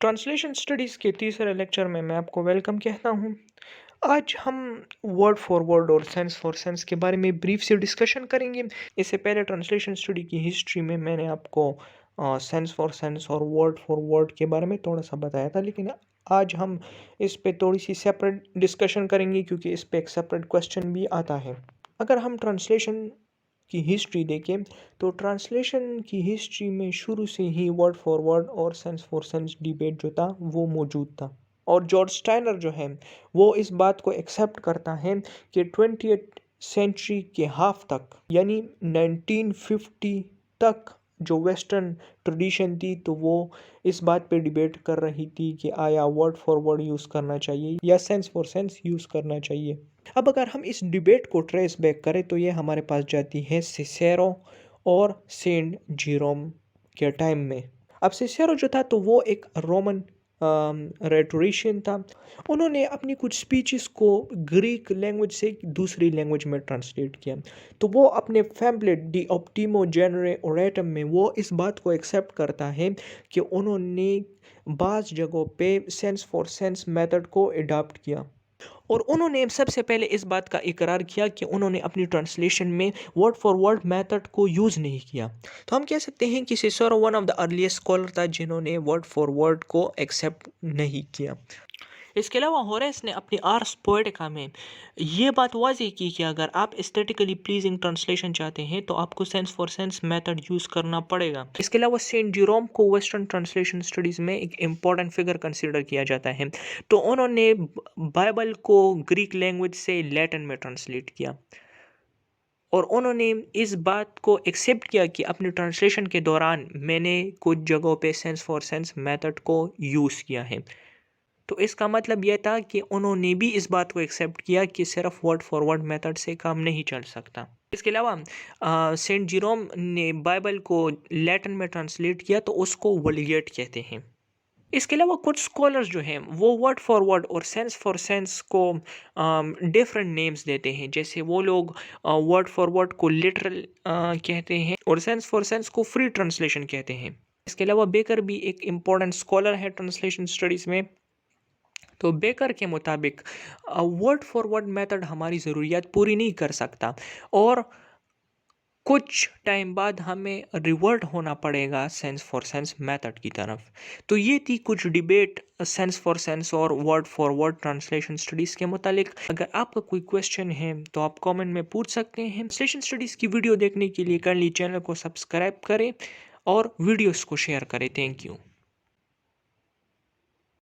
Translation studies के तीसरे lecture में मैं आपको वेलकम कहता हूँ। आज हम वर्ड फॉर वर्ड और सेंस फॉर सेंस के बारे में ब्रीफ से डिस्कशन करेंगे। इससे पहले ट्रांसलेशन स्टडी की हिस्ट्री में मैंने आपको सेंस फॉर सेंस और वर्ड फॉर वर्ड के बारे में थोड़ा सा बताया था, लेकिन आज हम इस पे थोड़ी सी सेपरेट डिस्कशन करेंगे क्योंकि इस पे एक सेपरेट क्वेश्चन भी आता है। अगर हम ट्रांसलेशन की हिस्ट्री देखें तो ट्रांसलेशन की हिस्ट्री में शुरू से ही वर्ड फॉर वर्ड और सेंस फॉर सेंस डिबेट जो था वो मौजूद था। और जॉर्ज स्टाइनर जो है वो इस बात को एक्सेप्ट करता है कि 20th सेंचुरी के हाफ तक यानी 1950 तक जो वेस्टर्न ट्रेडिशन थी तो वो इस बात पे डिबेट कर रही थी कि आया वर्ड फॉर वर्ड यूज़ करना चाहिए या सेंस फॉर सेंस यूज़ करना चाहिए। अब अगर हम इस डिबेट को ट्रेस बैक करें तो ये हमारे पास जाती है सिसेरो और सेंट जीरोम के टाइम में। अब सिसेरो जो था तो वो एक रोमन रेटोरिशियन था। उन्होंने अपनी कुछ स्पीचेस को ग्रीक लैंग्वेज से दूसरी लैंग्वेज में ट्रांसलेट किया। तो वो अपने पैम्फलेट डी ऑप्टिमो जेनरे ओरेटम में वो इस बात को एक्सेप्ट करता है कि उन्होंने बाज़ जगहों पे सेंस फॉर सेंस मेथड को अडॉप्ट किया। और उन्होंने सबसे पहले इस बात का इकरार किया कि उन्होंने अपनी ट्रांसलेशन में वर्ड फॉर वर्ड मेथड को यूज़ नहीं किया। तो हम कह सकते हैं कि Cicero one of the earliest scholar था जिन्होंने वर्ड फॉर वर्ड को एक्सेप्ट नहीं किया। इसके अलावा होरेस ने अपनी आर्स पोएटिका में ये बात वाज़ेह की कि अगर आप एस्थेटिकली प्लीजिंग ट्रांसलेशन चाहते हैं तो आपको sense for sense method use करना पड़ेगा। इसके अलावा सेंट जीरोम को वेस्टर्न ट्रांसलेशन स्टडीज़ में एक इम्पॉर्टेंट फिगर कंसिडर किया जाता है। तो उन्होंने बाइबल को ग्रीक लैंग्वेज से लैटिन में ट्रांसलेट किया और उन्होंने इस बात को एक्सेप्ट किया कि अपने ट्रांसलेशन के दौरान मैंने कुछ जगहों पे सेंस फॉर सेंस मेथड को यूज़ किया है। तो इसका मतलब यह था कि उन्होंने भी इस बात को एक्सेप्ट किया कि सिर्फ वर्ड फॉर वर्ड मेथड से काम नहीं चल सकता। इसके अलावा सेंट जीरोम ने बाइबल को लैटिन में ट्रांसलेट किया तो उसको वल्गेट कहते हैं। इसके अलावा कुछ स्कॉलर्स जो हैं वो वर्ड फॉर वर्ड और सेंस फॉर सेंस को डिफरेंट नेम्स देते हैं। जैसे वो लोग वर्ड फॉर वर्ड को लिटरल कहते हैं और सेंस फॉर सेंस को फ्री ट्रांसलेशन कहते हैं। इसके अलावा बेकर भी एक इम्पॉर्टेंट स्कॉलर है ट्रांसलेशन स्टडीज़ में। तो बेकर के मुताबिक वर्ड फॉर वर्ड मेथड हमारी ज़रूरियात पूरी नहीं कर सकता और कुछ टाइम बाद हमें रिवर्ट होना पड़ेगा सेंस फॉर सेंस मेथड की तरफ। तो ये थी कुछ डिबेट सेंस फॉर सेंस और word for word translation studies के मुतालिक। अगर आपका कोई क्वेश्चन है तो आप कमेंट में पूछ सकते हैं। ट्रांसलेशन स्टडीज़ की वीडियो देखने के लिए काइंडली चैनल को सब्सक्राइब करें और वीडियोस को शेयर करें। Thank you.